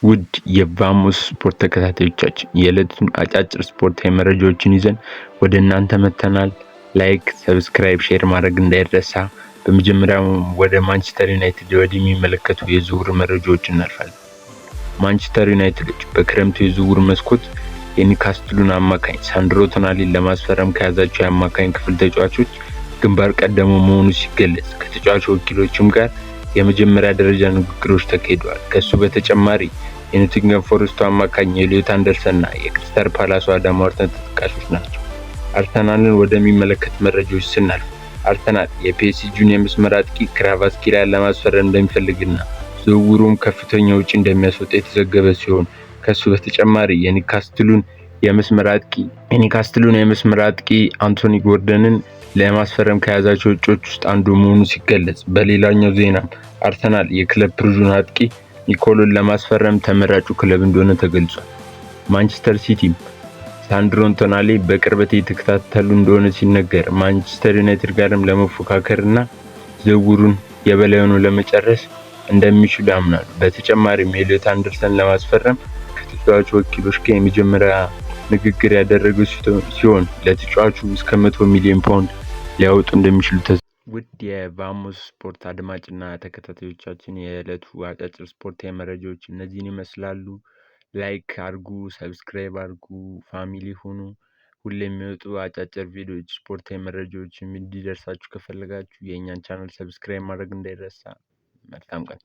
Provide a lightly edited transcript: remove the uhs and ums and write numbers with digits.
ውድ የቫሞስ ስፖርት ተከታታዮቻችን የዕለቱን አጫጭር ስፖርታዊ መረጃዎችን ይዘን ወደ እናንተ መተናል። ላይክ፣ ሰብስክራይብ፣ ሼር ማድረግ እንዳይረሳ። በመጀመሪያው ወደ ማንቸስተር ዩናይትድ ወደሚመለከቱ የዝውውር መረጃዎች እናልፋለን። ማንቸስተር ዩናይትዶች በክረምቱ የዝውውር መስኮት የኒውካስትሉን አማካኝ ሳንድሮ ቶናሊን ለማስፈረም ከያዛቸው የአማካኝ ክፍል ተጫዋቾች ግንባር ቀደሙ መሆኑ ሲገለጽ ከተጫዋቹ ወኪሎችም ጋር የመጀመሪያ ደረጃ ንግግሮች ተካሂደዋል። ከሱ በተጨማሪ የኖቲንግሃም ፎረስቱ አማካኝ ኤሊዮት አንደርሰንና የክሪስታል ፓላሱ አዳም ዋርተን ተጠቃሾች ናቸው። አርሰናልን ወደሚመለከት መረጃዎች ስናልፍ አርሰናል የፒኤስጂውን የመስመር አጥቂ ክቫራትስኬሊያን ለማስፈረም እንደሚፈልግና ዝውውሩም ከፍተኛ ወጪ እንደሚያስወጣ የተዘገበ ሲሆን ከሱ በተጨማሪ የኒውካስትሉን የመስመር አጥቂ አንቶኒ ጎርደንን ለማስፈረም ከያዛቸው እጮች ውስጥ አንዱ መሆኑ ሲገለጽ፣ በሌላኛው ዜና አርሰናል የክለብ ብሩዥን አጥቂ ኒኮሎን ለማስፈረም ተመራጩ ክለብ እንደሆነ ተገልጿል። ማንቸስተር ሲቲም ሳንድሮ ቶናሊ በቅርበት እየተከታተሉ እንደሆነ ሲነገር ማንቸስተር ዩናይትድ ጋርም ለመፎካከርና ዝውውሩን የበላይ ሆኖ ለመጨረስ እንደሚችሉ ያምናሉ። በተጨማሪም ኤሊዮት አንደርሰን ለማስፈረም ከተጫዋቹ ወኪሎች ጋር የመጀመሪያ ንግግር ያደረጉ ሲሆን ለተጫዋቹ እስከ 100 ሚሊዮን ፓውንድ ሊያወጡ እንደሚችሉ ውድ የቫሞስ ስፖርት አድማጭና ተከታታዮቻችን የዕለቱ አጫጭር ስፖርታዊ መረጃዎች እነዚህን ይመስላሉ። ላይክ አድርጉ፣ ሰብስክራይብ አድርጉ፣ ፋሚሊ ሁኑ። ሁሌም የሚወጡ አጫጭር ቪዲዮዎች ስፖርታዊ መረጃዎች እንዲደርሳችሁ ከፈለጋችሁ የእኛን ቻናል ሰብስክራይብ ማድረግ እንዳይረሳ። መልካም ቀን።